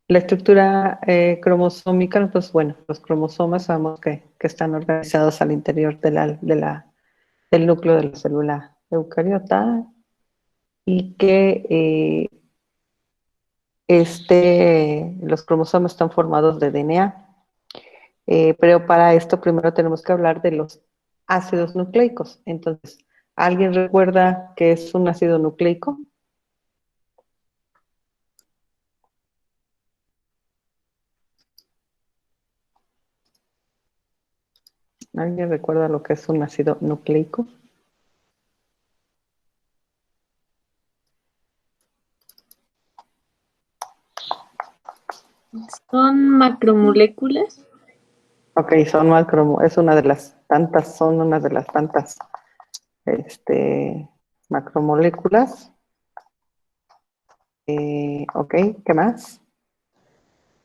La estructura cromosómica, entonces, bueno, los cromosomas sabemos que están organizados al interior del núcleo de la célula eucariota y que los cromosomas están formados de DNA. Pero para esto primero tenemos que hablar de los ácidos nucleicos. Entonces, ¿alguien recuerda qué es un ácido nucleico? ¿Alguien recuerda lo que es un ácido nucleico? ¿Son macromoléculas? Ok, es una de las tantas, son una de las tantas macromoléculas. Ok, ¿qué más?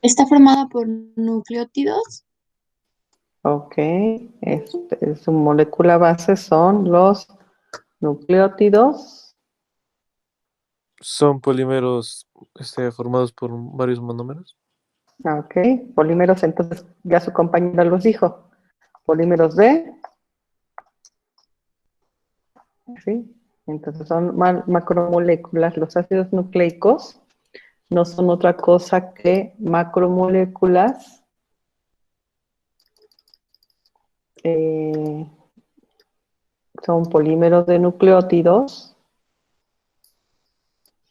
Está formada por nucleótidos. Ok, su molécula base son los nucleótidos. Son polímeros formados por varios monómeros. Ok, polímeros, entonces ya su compañera los dijo. Polímeros de, ¿sí? Entonces son macromoléculas. Los ácidos nucleicos no son otra cosa que macromoléculas son polímeros de nucleótidos,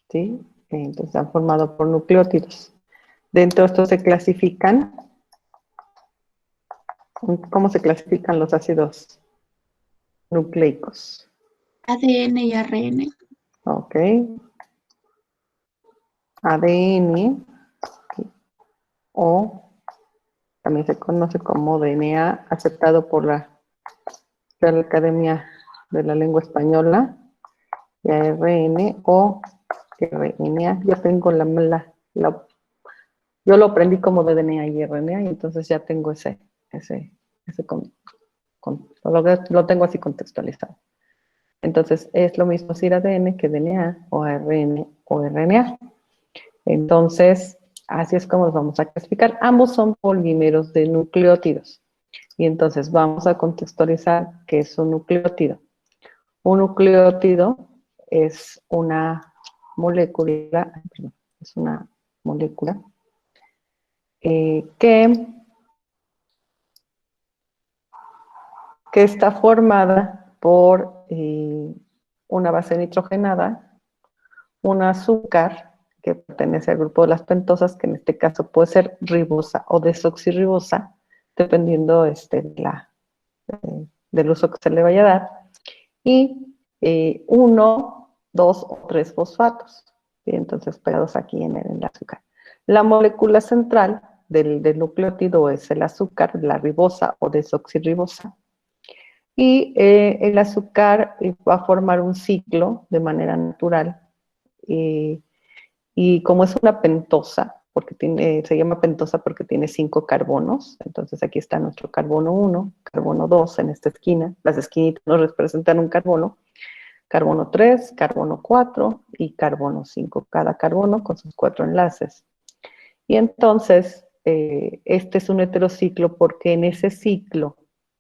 ¿sí? Entonces están formados por nucleótidos. Dentro de estos se clasifican, ¿cómo se clasifican los ácidos nucleicos? ADN y ARN. Ok. ADN, o también se conoce como DNA, aceptado por la Real Academia de la Lengua Española, y ARN o RNA. Ya tengo yo lo aprendí como de DNA y RNA, y entonces ya tengo lo tengo así contextualizado. Entonces es lo mismo decir ADN que DNA o ARN o RNA. Entonces, así es como los vamos a clasificar. Ambos son polímeros de nucleótidos. Y entonces vamos a contextualizar qué es un nucleótido. Un nucleótido es una molécula, es una molécula que está formada por una base nitrogenada, un azúcar que pertenece al grupo de las pentosas, que en este caso puede ser ribosa o desoxirribosa, dependiendo del uso que se le vaya a dar, y uno, dos o tres fosfatos, ¿sí? Entonces pegados aquí en el azúcar. La molécula central del nucleótido es el azúcar, la ribosa o desoxirribosa, y el azúcar va a formar un ciclo de manera natural, y como es una pentosa, se llama pentosa porque tiene 5 carbonos, entonces aquí está nuestro carbono 1, carbono 2 en esta esquina, las esquinitas nos representan un carbono 3, carbono 4 y carbono 5, cada carbono con sus 4 enlaces. Y entonces, este es un heterociclo porque en ese ciclo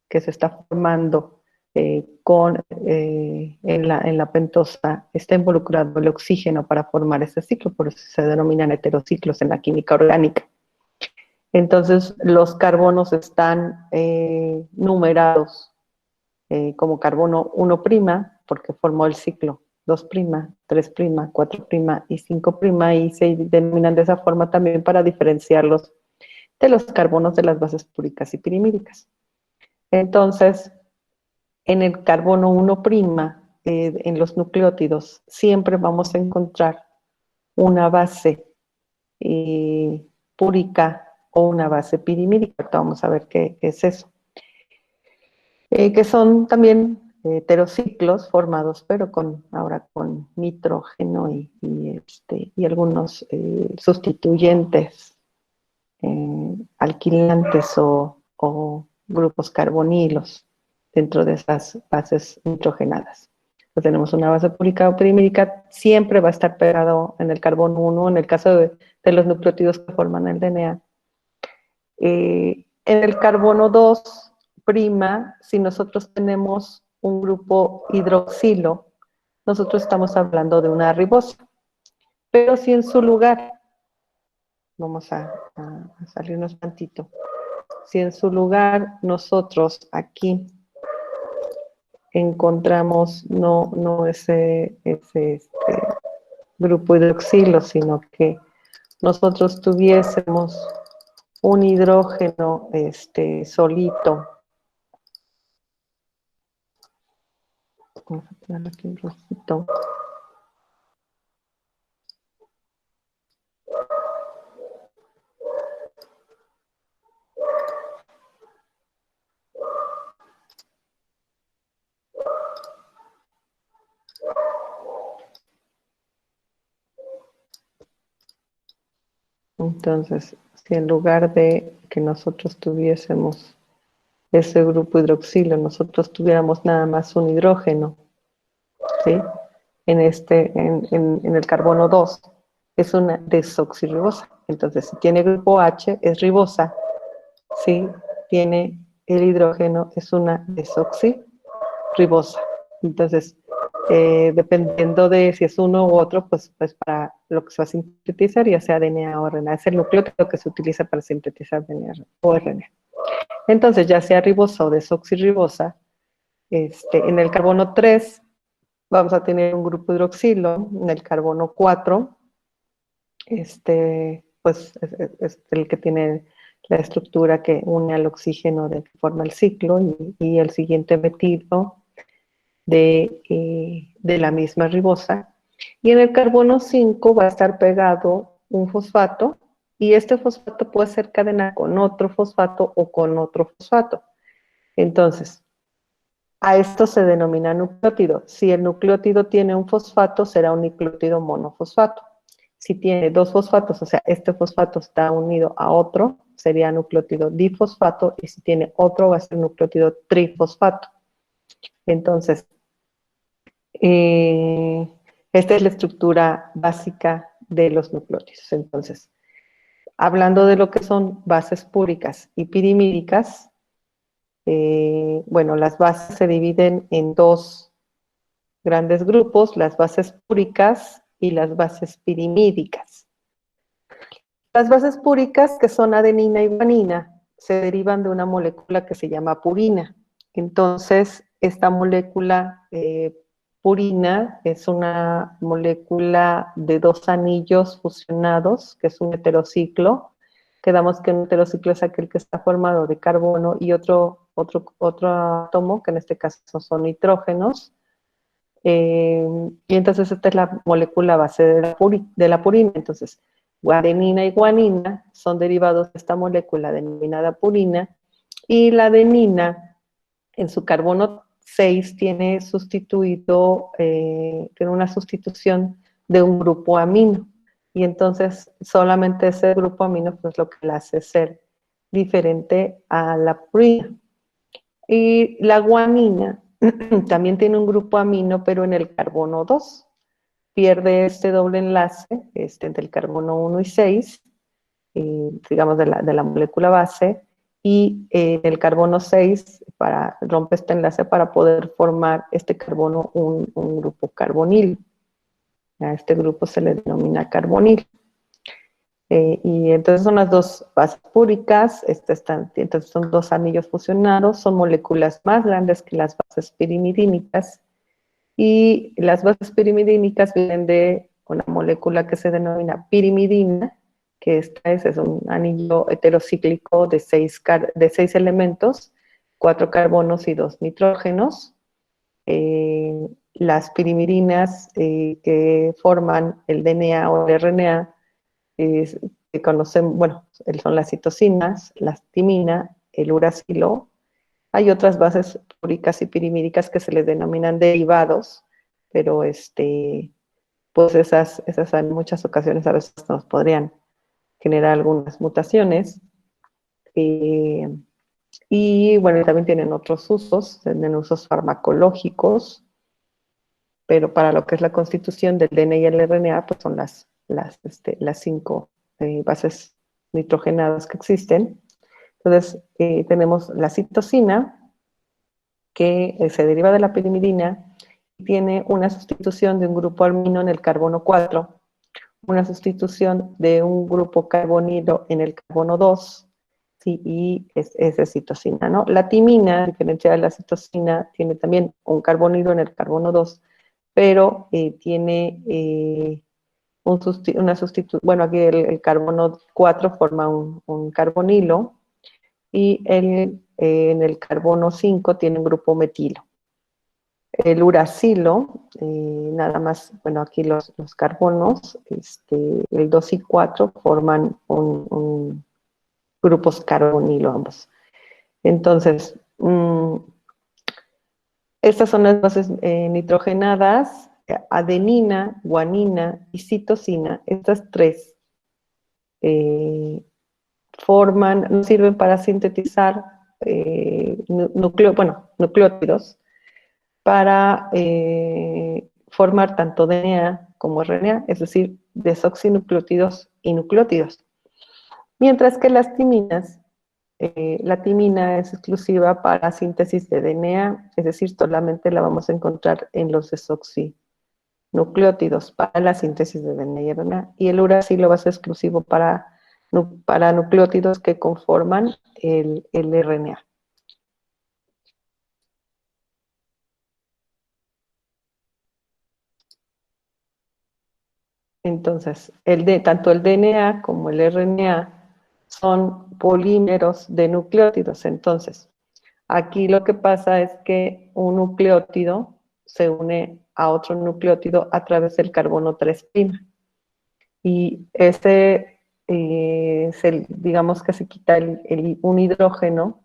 que se está formando en la pentosa está involucrado el oxígeno para formar ese ciclo, por eso se denominan heterociclos en la química orgánica. Entonces, los carbonos están numerados como carbono 1', porque formó el ciclo 2', 3', 4' y 5', y se denominan de esa forma también para diferenciarlos de los carbonos de las bases púricas y pirimídicas. Entonces, en el carbono 1', en los nucleótidos, siempre vamos a encontrar una base púrica o una base pirimídica. Ahorita vamos a ver qué es eso. Que son también heterociclos formados, pero ahora con nitrógeno y algunos sustituyentes, alquilantes o grupos carbonilos dentro de esas bases nitrogenadas. pues tenemos una base púrica o pirimídica, siempre va a estar pegado en el carbono 1, en el caso de los nucleótidos que forman el DNA. En el carbono 2', si nosotros tenemos un grupo hidroxilo, nosotros estamos hablando de una ribosa. Pero si en su lugar, vamos a salirnos tantito, si en su lugar nosotros aquí encontramos no ese grupo hidroxilo, sino que nosotros tuviésemos un hidrógeno solito. Vamos a poner aquí un rojito. Entonces, si en lugar de que nosotros tuviésemos ese grupo hidroxilo, nosotros tuviéramos nada más un hidrógeno, ¿sí? En el carbono 2, es una desoxirribosa. Entonces, si tiene grupo H, es ribosa. Si tiene el hidrógeno, es una desoxirribosa. Entonces, dependiendo de si es uno u otro, pues para lo que se va a sintetizar, ya sea DNA o RNA, es el nucleótido que se utiliza para sintetizar DNA o RNA. Entonces, ya sea ribosa o desoxirribosa, en el carbono 3 vamos a tener un grupo hidroxilo, en el carbono 4, pues es el que tiene la estructura que une al oxígeno de que forma el ciclo, y el siguiente metilo de la misma ribosa. Y en el carbono 5 va a estar pegado un fosfato, y este fosfato puede ser cadena con otro fosfato o con otro fosfato. Entonces, a esto se denomina nucleótido. Si el nucleótido tiene un fosfato, será un nucleótido monofosfato. Si tiene dos fosfatos, o sea, este fosfato está unido a otro, sería nucleótido difosfato, y si tiene otro, va a ser nucleótido trifosfato. Entonces, esta es la estructura básica de los nucleótidos. Entonces, hablando de lo que son bases púricas y pirimídicas, bueno, las bases se dividen en dos grandes grupos, las bases púricas y las bases pirimídicas. Las bases púricas, que son adenina y guanina, se derivan de una molécula que se llama purina. Entonces, esta molécula purina es una molécula de dos anillos fusionados, que es un heterociclo. Quedamos que un heterociclo es aquel que está formado de carbono y otro átomo, que en este caso son nitrógenos. Y entonces esta es la molécula base de la purina. Entonces, adenina y guanina son derivados de esta molécula denominada purina, y la adenina en su carbono 6 tiene tiene una sustitución de un grupo amino, y entonces solamente ese grupo amino pues lo que la hace ser diferente a la purina. Y la guanina también tiene un grupo amino, pero en el carbono 2. Pierde este doble enlace entre el carbono 1 y 6, digamos de la molécula base, y en el carbono 6 rompe este enlace para poder formar este carbono un grupo carbonil. A este grupo se le denomina carbonil. Y entonces son las dos bases púricas, entonces son dos anillos fusionados, son moléculas más grandes que las bases pirimidínicas, y las bases pirimidínicas vienen de una molécula que se denomina pirimidina, que es un anillo heterocíclico de 6 elementos, 4 carbonos y 2 nitrógenos. Las pirimidinas que forman el DNA o el RNA, que conocen, bueno, son las citosinas, la timina, el uracilo. Hay otras bases púricas y pirimídicas que se les denominan derivados, pero pues esas en muchas ocasiones a veces nos podrían generar algunas mutaciones. Y bueno, también tienen otros usos, tienen usos farmacológicos, pero para lo que es la constitución del DNA y el RNA, pues son las 5 bases nitrogenadas que existen. Entonces, tenemos la citosina, que se deriva de la pirimidina, y tiene una sustitución de un grupo amino en el carbono 4, una sustitución de un grupo carbonilo en el carbono 2, ¿sí? Y es citosina, ¿no? La timina, a diferencia de la citosina, tiene también un carbonilo en el carbono 2, pero tiene una sustitución, bueno, aquí el carbono 4 forma un carbonilo, y en el carbono 5 tiene un grupo metilo. El uracilo, nada más, bueno, aquí los carbonos, el 2 y 4 forman grupos carbonilo ambos. Entonces, estas son las bases nitrogenadas, adenina, guanina y citosina. Estas tres no sirven para sintetizar nucleótidos, para formar tanto DNA como RNA, es decir, desoxinucleótidos y nucleótidos. Mientras que las timinas, la timina es exclusiva para síntesis de DNA, es decir, solamente la vamos a encontrar en los desoxinucleótidos para la síntesis de DNA y RNA, y el uracilo va a ser exclusivo para nucleótidos que conforman el RNA. Entonces, tanto el DNA como el RNA son polímeros de nucleótidos. Entonces, aquí lo que pasa es que un nucleótido se une a otro nucleótido a través del carbono 3'. Y digamos que se quita un hidrógeno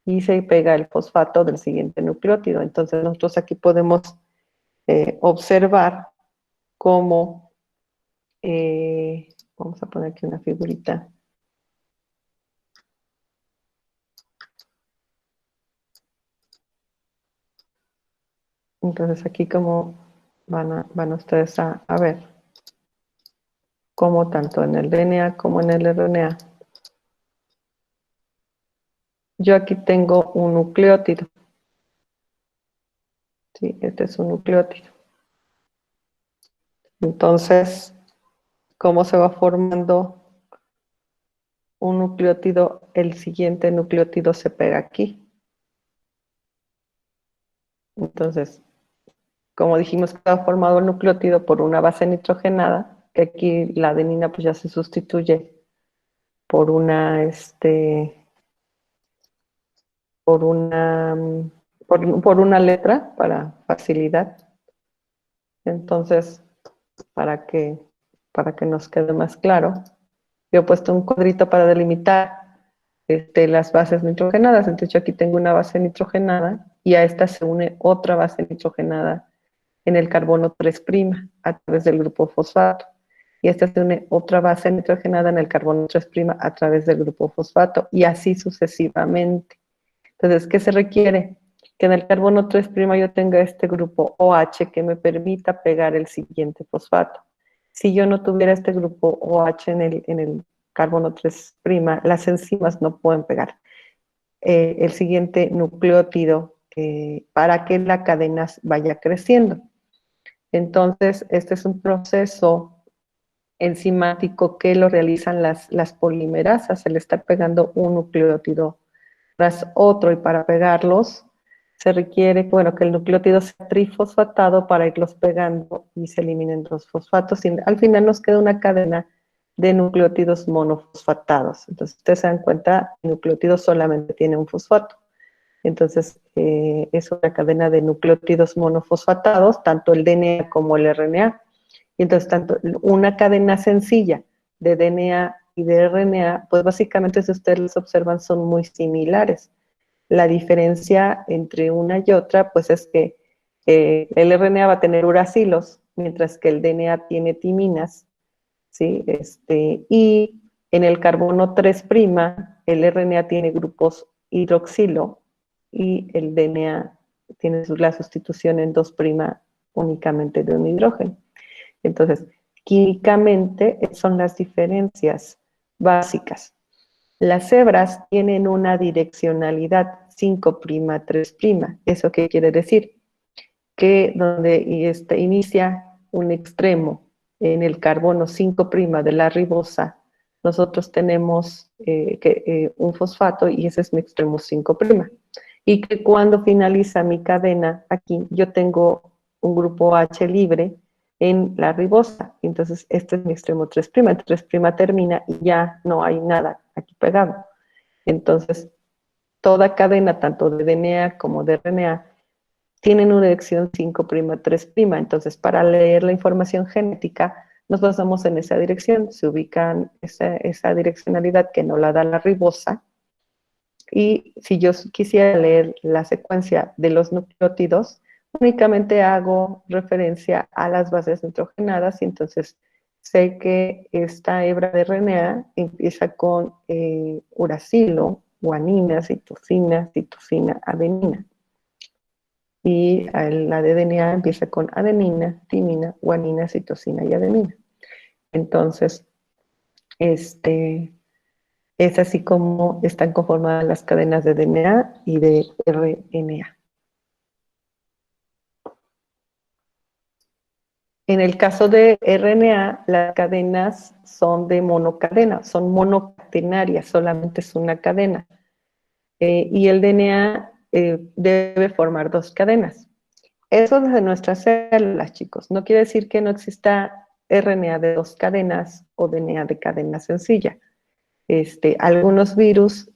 y se pega el fosfato del siguiente nucleótido. Entonces, nosotros aquí podemos observar cómo vamos a poner aquí una figurita. Entonces aquí como van ustedes a ver cómo tanto en el DNA como en el RNA. Yo aquí tengo un nucleótido. Sí, este es un nucleótido. Entonces, ¿cómo se va formando un nucleótido? El siguiente nucleótido se pega aquí. Entonces, como dijimos que estaba formado el nucleótido por una base nitrogenada, que aquí la adenina pues ya se sustituye por por una letra para facilidad. Entonces, para que nos quede más claro, yo he puesto un cuadrito para delimitar las bases nitrogenadas. Entonces yo aquí tengo una base nitrogenada y a esta se une otra base nitrogenada en el carbono 3' a través del grupo fosfato. Y esta se une otra base nitrogenada en el carbono 3' a través del grupo fosfato, y así sucesivamente. Entonces, ¿qué se requiere? Que en el carbono 3' yo tenga este grupo OH que me permita pegar el siguiente fosfato. Si yo no tuviera este grupo OH en el carbono 3', las enzimas no pueden pegar el siguiente nucleótido para que la cadena vaya creciendo. Entonces, este es un proceso enzimático que lo realizan las polimerasas, se le está pegando un nucleótido tras otro, y para pegarlos se requiere, bueno, que el nucleótido sea trifosfatado para irlos pegando y se eliminen los fosfatos, y al final nos queda una cadena de nucleótidos monofosfatados. Entonces, ustedes se dan cuenta, el nucleótido solamente tiene un fosfato. Entonces, es una cadena de nucleótidos monofosfatados, tanto el DNA como el RNA. Y entonces, tanto una cadena sencilla de DNA y de RNA, pues básicamente, si ustedes los observan, son muy similares. La diferencia entre una y otra, pues es que el RNA va a tener uracilos, mientras que el DNA tiene timinas, ¿sí? Y en el carbono 3', el RNA tiene grupos hidroxilo, y el DNA tiene la sustitución en 2', únicamente de un hidrógeno. Entonces, químicamente son las diferencias básicas. Las hebras tienen una direccionalidad 5', 3'. ¿Eso qué quiere decir? Que donde inicia un extremo en el carbono 5' de la ribosa, nosotros tenemos un fosfato y ese es mi extremo 5'. Y que cuando finaliza mi cadena, aquí yo tengo un grupo H libre en la ribosa. Entonces, este es mi extremo 3'. El 3' termina y ya no hay nada aquí pegado. Entonces, toda cadena, tanto de DNA como de RNA, tienen una dirección 5', 3'. Entonces, para leer la información genética, nos basamos en esa dirección. Se ubican esa direccionalidad que nos la da la ribosa. Y si yo quisiera leer la secuencia de los nucleótidos, únicamente hago referencia a las bases nitrogenadas y entonces sé que esta hebra de RNA empieza con uracilo, guanina, citosina, adenina. Y la de DNA empieza con adenina, timina, guanina, citosina y adenina. Entonces, es así como están conformadas las cadenas de DNA y de RNA. En el caso de RNA, las cadenas son de monocadena, son monocatenarias, solamente es una cadena. Y el DNA debe formar 2 cadenas. Eso desde nuestras células, chicos. No quiere decir que no exista RNA de 2 cadenas o DNA de cadena sencilla. Algunos virus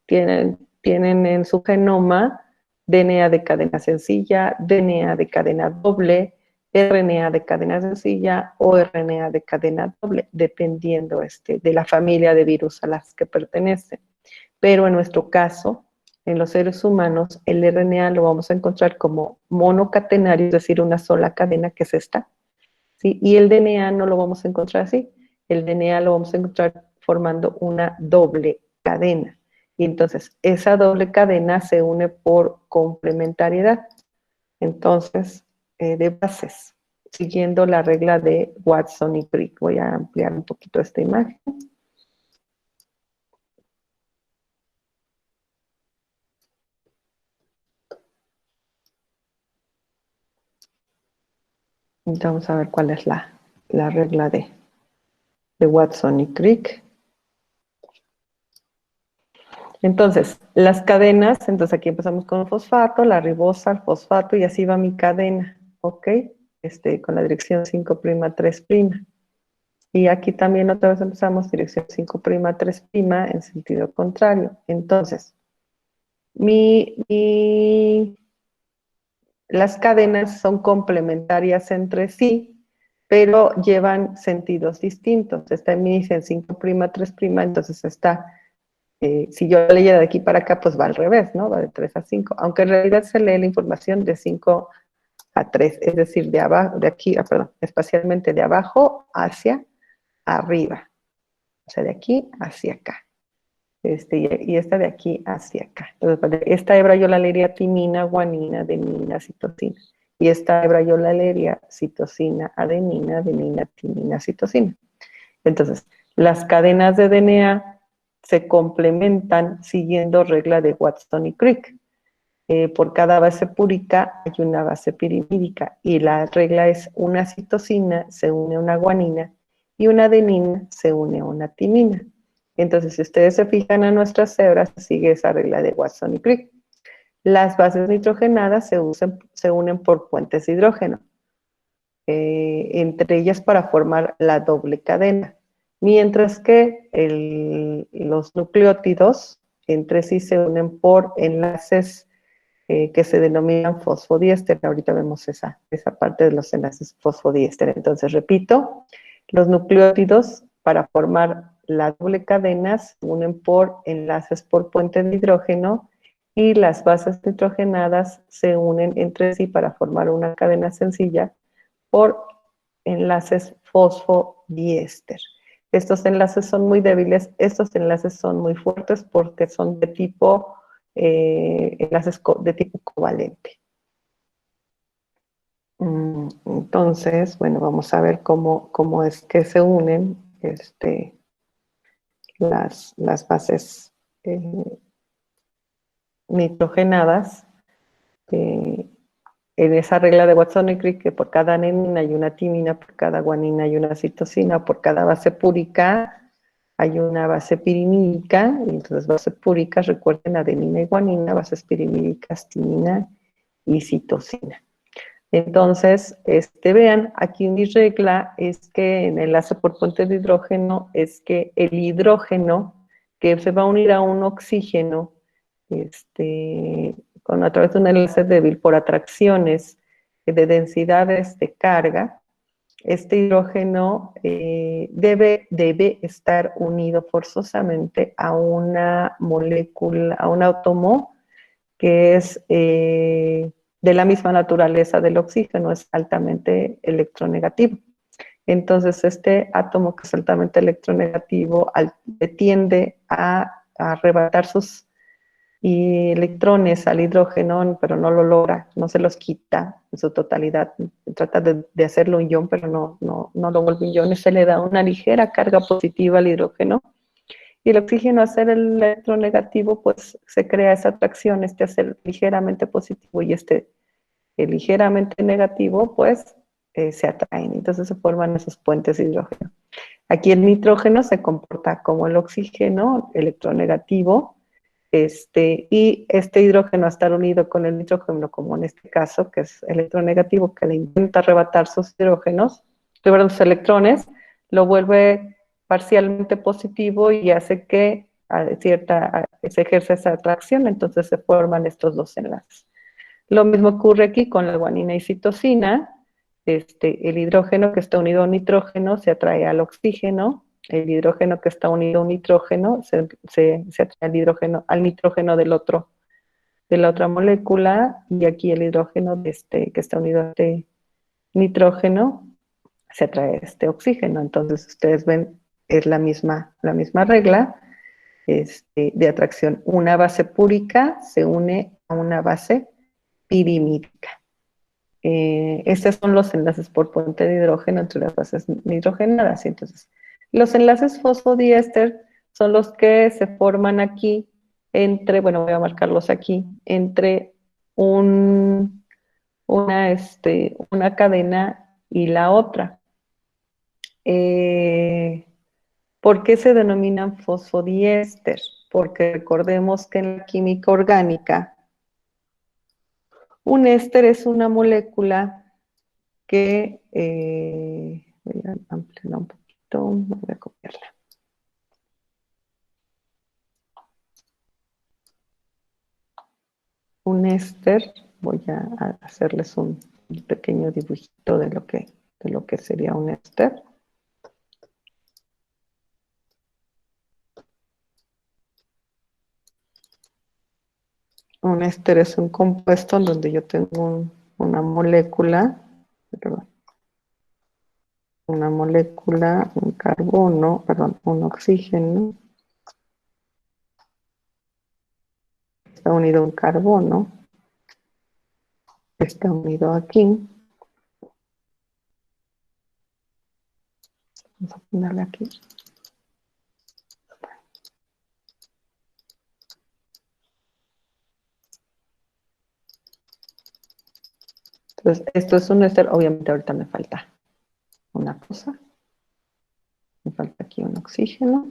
tienen en su genoma DNA de cadena sencilla, DNA de cadena doble, RNA de cadena sencilla o RNA de cadena doble, dependiendo de la familia de virus a las que pertenecen. Pero en nuestro caso, en los seres humanos, el RNA lo vamos a encontrar como monocatenario, es decir, una sola cadena que es esta, ¿sí? Y el DNA no lo vamos a encontrar así. El DNA lo vamos a encontrar formando una doble cadena. Y entonces, esa doble cadena se une por complementariedad. Entonces, de bases, siguiendo la regla de Watson y Crick. Voy a ampliar un poquito esta imagen. Vamos a ver cuál es la regla de Watson y Crick. Entonces, las cadenas, entonces aquí empezamos con el fosfato, la ribosa, el fosfato, y así va mi cadena, ¿ok? Con la dirección 5', 3'. Y aquí también otra vez empezamos dirección 5', 3' en sentido contrario. Entonces, las cadenas son complementarias entre sí, pero llevan sentidos distintos. Esta me dice 5', 3', entonces está, si yo leyera de aquí para acá, pues va al revés, ¿no? Va de 3 a 5, aunque en realidad se lee la información de 5 a 3, es decir, de abajo, de aquí, perdón, espacialmente de abajo hacia arriba. O sea, de aquí hacia acá. Y esta de aquí hacia acá. Entonces, esta hebra yo la leería timina, guanina, adenina, citosina. Y esta hebra yo la leería citosina, adenina, timina, citosina. Entonces, las cadenas de DNA se complementan siguiendo regla de Watson y Crick. Por cada base púrica hay una base pirimídica y la regla es una citosina se une a una guanina y una adenina se une a una timina. Entonces, si ustedes se fijan a nuestras hebras, sigue esa regla de Watson y Crick. Las bases nitrogenadas se unen por puentes de hidrógeno, entre ellas para formar la doble cadena, mientras que los nucleótidos entre sí se unen por enlaces que se denominan fosfodiéster. Ahorita vemos esa parte de los enlaces fosfodiéster. Entonces, repito, los nucleótidos para formar la doble cadena se unen por enlaces por puente de hidrógeno y las bases nitrogenadas se unen entre sí para formar una cadena sencilla por enlaces fosfodiéster. Estos enlaces son muy débiles, estos enlaces son muy fuertes porque son de tipo enlaces de tipo covalente. Entonces, bueno, vamos a ver cómo es que se unen las bases nitrogenadas. En esa regla de Watson y Crick, que por cada adenina hay una timina, por cada guanina hay una citosina, por cada base púrica hay una base pirimídica, y entonces bases púricas, recuerden, adenina y guanina, bases pirimídicas, timina y citosina. Entonces, vean, aquí mi regla es que en el enlace por puente de hidrógeno es que el hidrógeno que se va a unir a un oxígeno, a través de un enlace débil por atracciones de densidades de carga, este hidrógeno debe estar unido forzosamente a una molécula, a un átomo que es de la misma naturaleza del oxígeno, es altamente electronegativo. Entonces, este átomo que es altamente electronegativo tiende a arrebatar sus electrones al hidrógeno, pero no lo logra, no se los quita en su totalidad. Trata de hacerlo un ion, pero no lo vuelve un ion. Se le da una ligera carga positiva al hidrógeno. Y el oxígeno, al ser el electronegativo, pues se crea esa atracción, hacer ligeramente positivo y el ligeramente negativo, pues se atraen. Entonces se forman esos puentes de hidrógeno. Aquí el nitrógeno se comporta como el oxígeno electronegativo, y este hidrógeno, a estar unido con el nitrógeno, como en este caso, que es electronegativo, que le intenta arrebatar sus hidrógenos, sus electrones, lo vuelve parcialmente positivo y hace que se ejerza esa atracción, entonces se forman estos dos enlaces. Lo mismo ocurre aquí con la guanina y citosina. El hidrógeno que está unido a un nitrógeno se atrae al oxígeno, el hidrógeno que está unido a un nitrógeno se atrae al nitrógeno de la otra molécula, y aquí el hidrógeno que está unido a este nitrógeno se atrae a este oxígeno. Entonces ustedes ven, es la misma regla de atracción. Una base púrica se une a una base pirimídica. Estos son los enlaces por puente de hidrógeno entre las bases nitrogenadas. Entonces, los enlaces fosfodiéster son los que se forman aquí bueno, voy a marcarlos aquí, entre una cadena y la otra. ¿Por qué se denominan fosfodiéster? Porque recordemos que en la química orgánica, un éster es una molécula que, voy a ampliarla un poquito, voy a copiarla. Un éster, voy a hacerles un pequeño dibujito de lo que sería un éster. Un éster es un compuesto en donde yo tengo una molécula, un carbono, un oxígeno, está unido a un carbono, está unido aquí. Vamos a ponerle aquí. Entonces, esto es un éster. Obviamente ahorita me falta una cosa. Me falta aquí un oxígeno.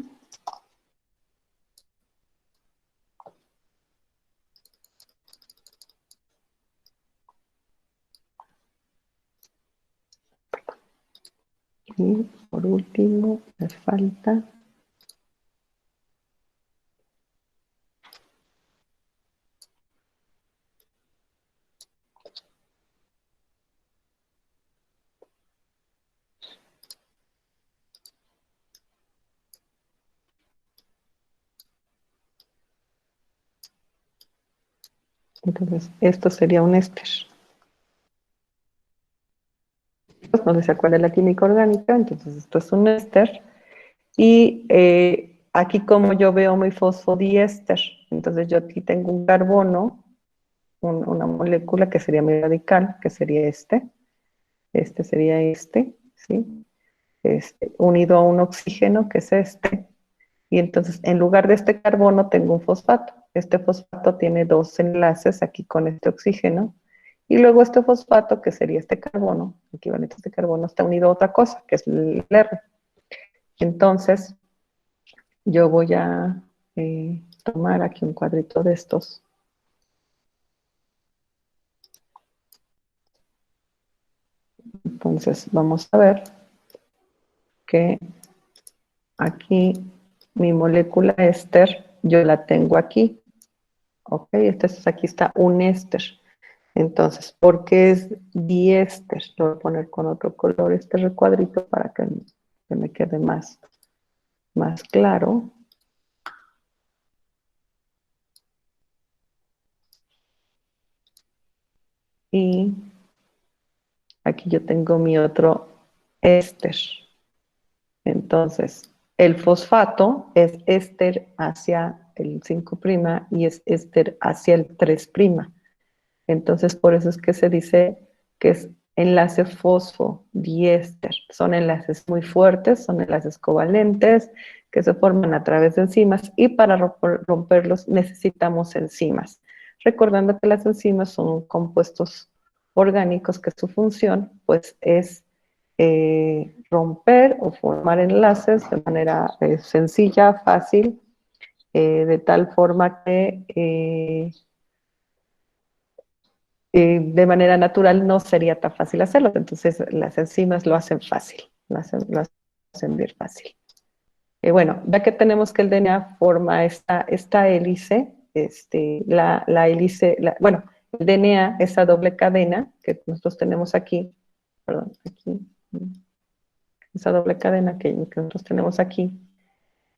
Y por último, me falta entonces, esto sería un éster. No sé si se acuerdan de la química orgánica, entonces esto es un éster. Y aquí, como yo veo muy fosfodiéster, entonces yo aquí tengo un carbono, una molécula que sería mi radical, que sería este. Este sería este, ¿sí? Unido a un oxígeno, que es este. Y entonces, en lugar de este carbono, tengo un fosfato. Este fosfato tiene dos enlaces aquí con este oxígeno. Y luego este fosfato, que sería este carbono, equivalente a este carbono, está unido a otra cosa, que es el R. Entonces, yo voy a tomar aquí un cuadrito de estos. Entonces, vamos a ver que aquí mi molécula éster, yo la tengo aquí. Ok, entonces aquí está un éster. Entonces, ¿por qué es diéster? Lo voy a poner con otro color este recuadrito para que me quede más claro. Y aquí yo tengo mi otro éster. Entonces, el fosfato es éster hacia el 5' y es éster hacia el 3'. Entonces, por eso es que se dice que es enlace fosfodiéster. Son enlaces muy fuertes, son enlaces covalentes que se forman a través de enzimas y para romperlos necesitamos enzimas. Recordando que las enzimas son compuestos orgánicos que su función pues es romper o formar enlaces de manera sencilla, fácil, de tal forma que de manera natural no sería tan fácil hacerlo. Entonces las enzimas lo hacen fácil, lo hacen bien fácil. Bueno, ya que tenemos que el DNA forma esta hélice, la hélice, bueno, el DNA, esa doble cadena que nosotros tenemos aquí, perdón, aquí, esa doble cadena que nosotros tenemos aquí,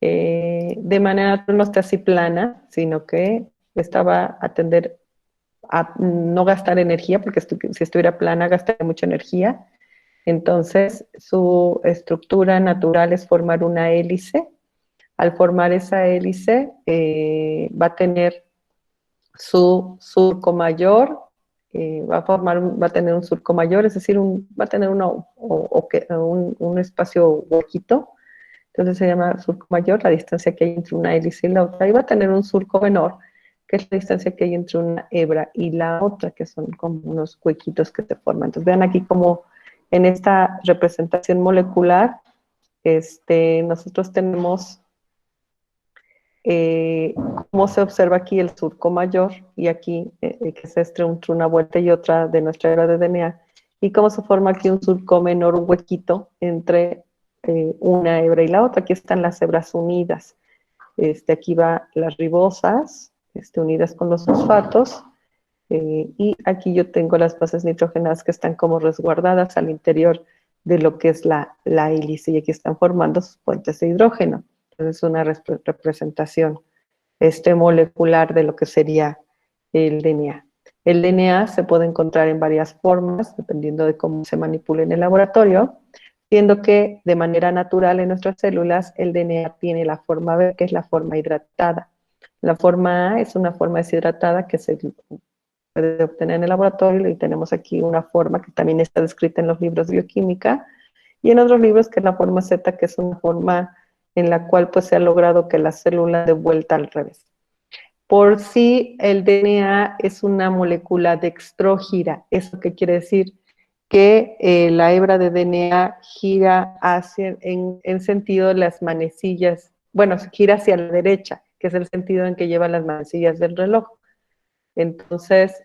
de manera natural no está así plana, sino que esta va a tender a no gastar energía, porque si estuviera plana gastaría mucha energía. Entonces, su estructura natural es formar una hélice. Al formar esa hélice, va a tener su surco mayor, va a tener un surco mayor, es decir, va a tener un espacio huequito. Entonces se llama surco mayor, la distancia que hay entre una hélice y la otra, y va a tener un surco menor, que es la distancia que hay entre una hebra y la otra, que son como unos huequitos que se forman. Entonces vean aquí como en esta representación molecular, nosotros tenemos cómo se observa aquí el surco mayor y aquí que es entre una vuelta y otra de nuestra hebra de DNA, y cómo se forma aquí un surco menor, un huequito entre una hebra y la otra. Aquí están las hebras unidas. Aquí va las ribosas unidas con los fosfatos, y aquí yo tengo las bases nitrogenadas que están como resguardadas al interior de lo que es la hélice, y aquí están formando sus puentes de hidrógeno. Entonces es una representación molecular de lo que sería el DNA. El DNA se puede encontrar en varias formas, dependiendo de cómo se manipule en el laboratorio, siendo que de manera natural en nuestras células el DNA tiene la forma B, que es la forma hidratada. La forma A es una forma deshidratada que se puede obtener en el laboratorio, y tenemos aquí una forma que también está descrita en los libros de bioquímica, y en otros libros que es la forma Z, que es una forma en la cual pues se ha logrado que la célula dé vuelta al revés. Por sí, el DNA es una molécula dextrógira. ¿Eso qué quiere decir? Que la hebra de DNA gira en sentido de las manecillas, bueno, gira hacia la derecha, que es el sentido en que lleva las manecillas del reloj. Entonces,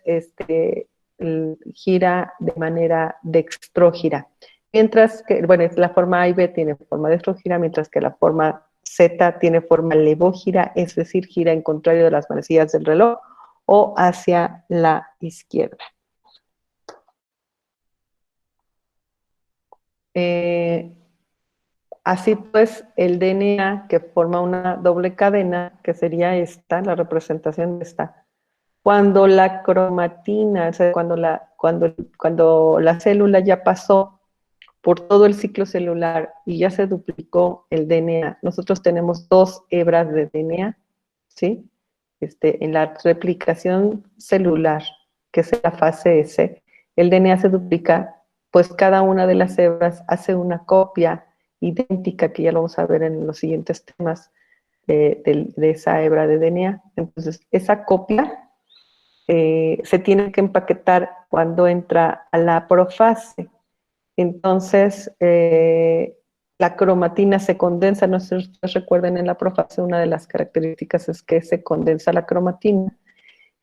gira de manera dextrógira. Mientras que, bueno, la forma A y B tiene forma dextrógira, mientras que la forma Z tiene forma levógira, es decir, gira en contrario de las manecillas del reloj o hacia la izquierda. Así pues, el DNA que forma una doble cadena, que sería esta, la representación de esta, cuando la cromatina, o sea, cuando la célula ya pasó por todo el ciclo celular y ya se duplicó el DNA, nosotros tenemos dos hebras de DNA, ¿sí? En la replicación celular, que es la fase S, el DNA se duplica pues cada una de las hebras hace una copia idéntica, que ya lo vamos a ver en los siguientes temas, de esa hebra de DNA. Entonces, esa copia se tiene que empaquetar cuando entra a la profase. Entonces, la cromatina se condensa. No sé si ustedes recuerden, en la profase una de las características es que se condensa la cromatina.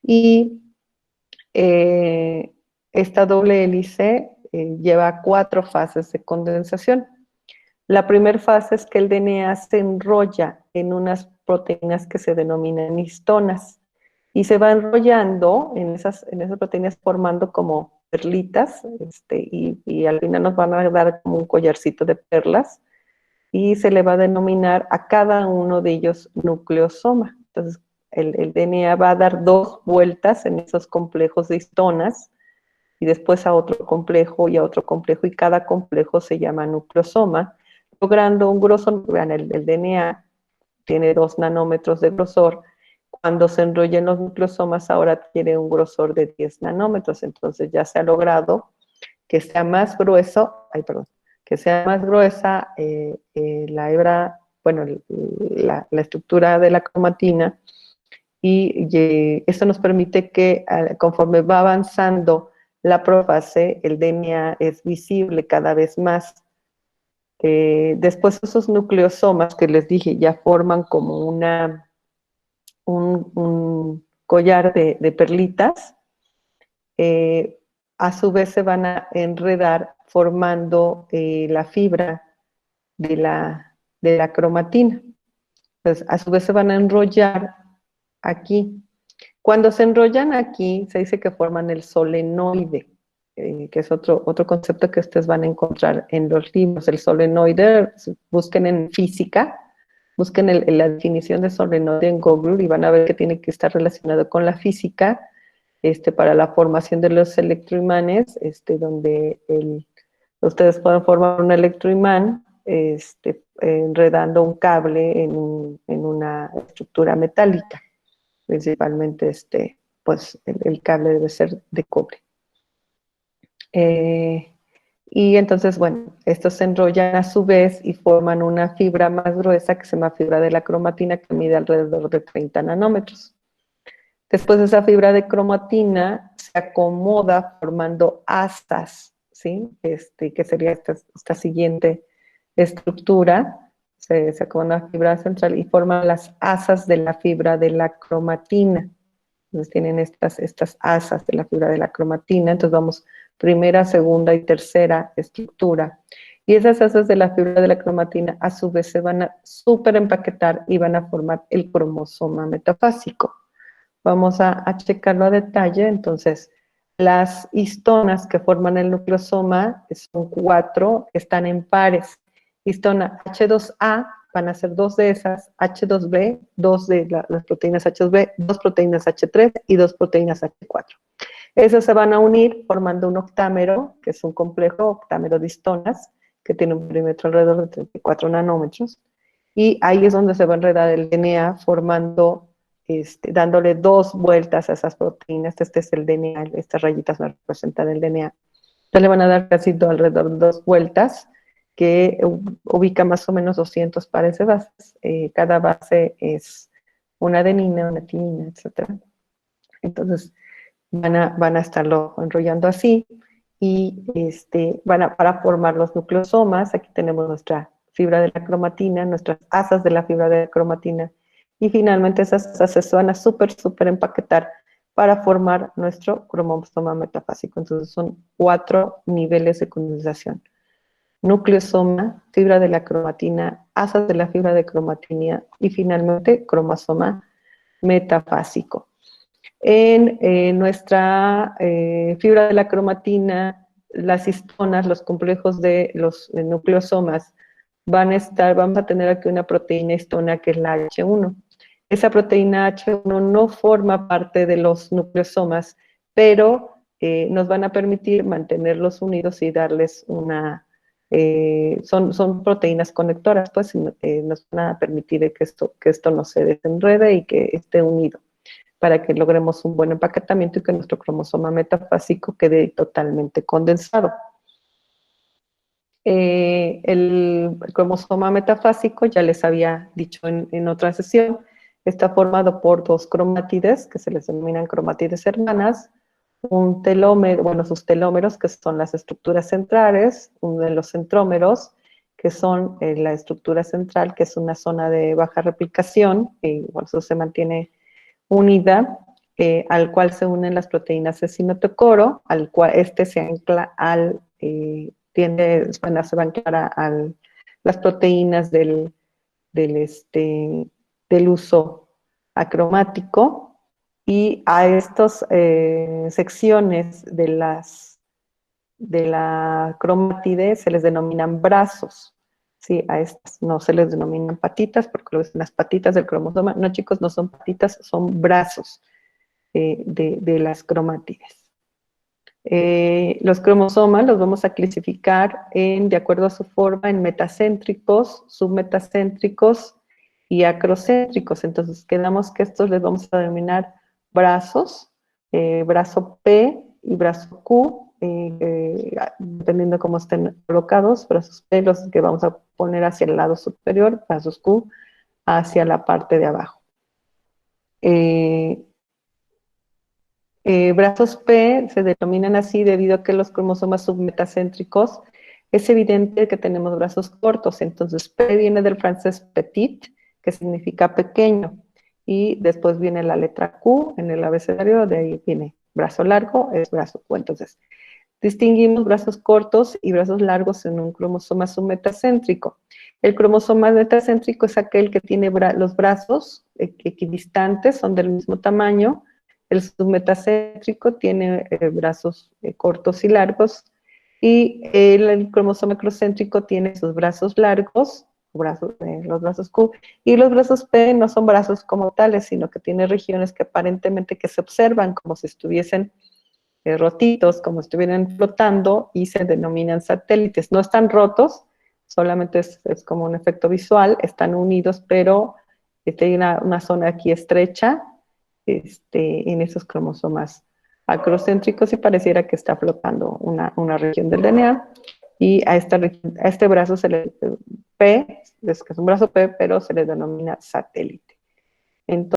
Y esta doble hélice lleva 4 fases de condensación. La primera fase es que el DNA se enrolla en unas proteínas que se denominan histonas y se va enrollando en esas proteínas formando como perlitas, y al final nos van a dar como un collarcito de perlas y se le va a denominar a cada uno de ellos nucleosoma. Entonces, el DNA va a dar 2 vueltas en esos complejos de histonas y después a otro complejo y a otro complejo, y cada complejo se llama nucleosoma, logrando un grosor. Vean, el DNA tiene 2 nanómetros de grosor. Cuando se enrollan los nucleosomas ahora tiene un grosor de 10 nanómetros, entonces ya se ha logrado que sea más grueso, que sea más gruesa la hebra, bueno, la estructura de la cromatina, y esto nos permite que conforme va avanzando la profase, el DNA es visible cada vez más. Después esos nucleosomas que les dije ya forman como un collar de perlitas, a su vez se van a enredar formando la fibra de la cromatina. Entonces, a su vez se van a enrollar aquí. Cuando se enrollan aquí, se dice que forman el solenoide, que es otro concepto que ustedes van a encontrar en los libros. El solenoide, busquen en física, busquen la definición de solenoide en Google y van a ver que tiene que estar relacionado con la física, para la formación de los electroimanes, donde ustedes pueden formar un electroimán, enredando un cable en una estructura metálica. Principalmente pues el cable debe ser de cobre. Y entonces, bueno, estos se enrollan a su vez y forman una fibra más gruesa que se llama fibra de la cromatina, que mide alrededor de 30 nanómetros. Después esa fibra de cromatina se acomoda formando asas, ¿sí? Que sería esta siguiente estructura. Se acomoda la fibra central y forman las asas de la fibra de la cromatina. Entonces tienen estas asas de la fibra de la cromatina. Entonces vamos primera, segunda y tercera estructura. Y esas asas de la fibra de la cromatina a su vez se van a súper empaquetar y van a formar el cromosoma metafásico. Vamos a checarlo a detalle. Entonces, las histonas que forman el nucleosoma son 4, están en pares. Histona H2A, van a ser 2 de esas, H2B, 2 de las proteínas H2B, 2 proteínas H3 y 2 proteínas H4. Esas se van a unir formando un octámero, que es un complejo octámero de histonas, que tiene un perímetro alrededor de 34 nanómetros, y ahí es donde se va a enredar el DNA formando, dándole 2 vueltas a esas proteínas. Este es el DNA, estas rayitas me representan el DNA. Entonces le van a dar casi alrededor de 2 vueltas, que ubica más o menos 200 pares de bases. Cada base es una adenina, una timina, etc. Entonces van a estarlo enrollando así y para formar los nucleosomas. Aquí tenemos nuestra fibra de la cromatina, nuestras asas de la fibra de la cromatina, y finalmente esas asas se van a súper empaquetar para formar nuestro cromosoma metafásico. Entonces son 4 niveles de condensación: nucleosoma, fibra de la cromatina, asas de la fibra de cromatina y finalmente cromosoma metafásico. En nuestra fibra de la cromatina, las histonas, los complejos de los nucleosomas, vamos a tener aquí una proteína histona que es la H1. Esa proteína H1 no forma parte de los nucleosomas, pero nos van a permitir mantenerlos unidos y darles son proteínas conectoras, pues, nos van a permitir que esto no se desenrede y que esté unido, para que logremos un buen empaquetamiento y que nuestro cromosoma metafásico quede totalmente condensado. El cromosoma metafásico, ya les había dicho en otra sesión, está formado por dos cromátides, que se les denominan cromátides hermanas, un telómero, bueno, sus telómeros, que son las estructuras centrales, uno de los centrómeros, que son la estructura central, que es una zona de baja replicación, y por eso se mantiene unida, al cual se unen las proteínas de cinotocoro, al cual este se ancla al, se va a anclar a las proteínas del uso acromático, y a estas secciones de la cromátide se les denominan brazos. Sí, a estas no se les denominan patitas, porque las patitas del cromosoma, no chicos, no son patitas, son brazos de las cromátides. Los cromosomas los vamos a clasificar de acuerdo a su forma en metacéntricos, submetacéntricos y acrocéntricos. Entonces quedamos que estos les vamos a denominar brazos, brazo P y brazo Q, dependiendo de cómo estén colocados, brazos P los que vamos a poner hacia el lado superior, brazos Q hacia la parte de abajo. Brazos P se denominan así debido a que los cromosomas submetacéntricos es evidente que tenemos brazos cortos, entonces P viene del francés petit, que significa pequeño, y después viene la letra Q en el abecedario, de ahí viene brazo largo, es brazo Q. Entonces, distinguimos brazos cortos y brazos largos en un cromosoma submetacéntrico. El cromosoma metacéntrico es aquel que tiene los brazos equidistantes, son del mismo tamaño. El submetacéntrico tiene brazos cortos y largos, y el cromosoma acrocéntrico tiene sus brazos largos, los brazos Q, y los brazos P no son brazos como tales, sino que tiene regiones que aparentemente que se observan como si estuviesen rotitos, como si estuvieran flotando, y se denominan satélites. No están rotos, solamente es como un efecto visual, están unidos, pero hay una zona aquí estrecha en esos cromosomas acrocéntricos, y pareciera que está flotando una región del DNA, y a este brazo se le P, es que es un brazo P, pero se le denomina satélite. Entonces,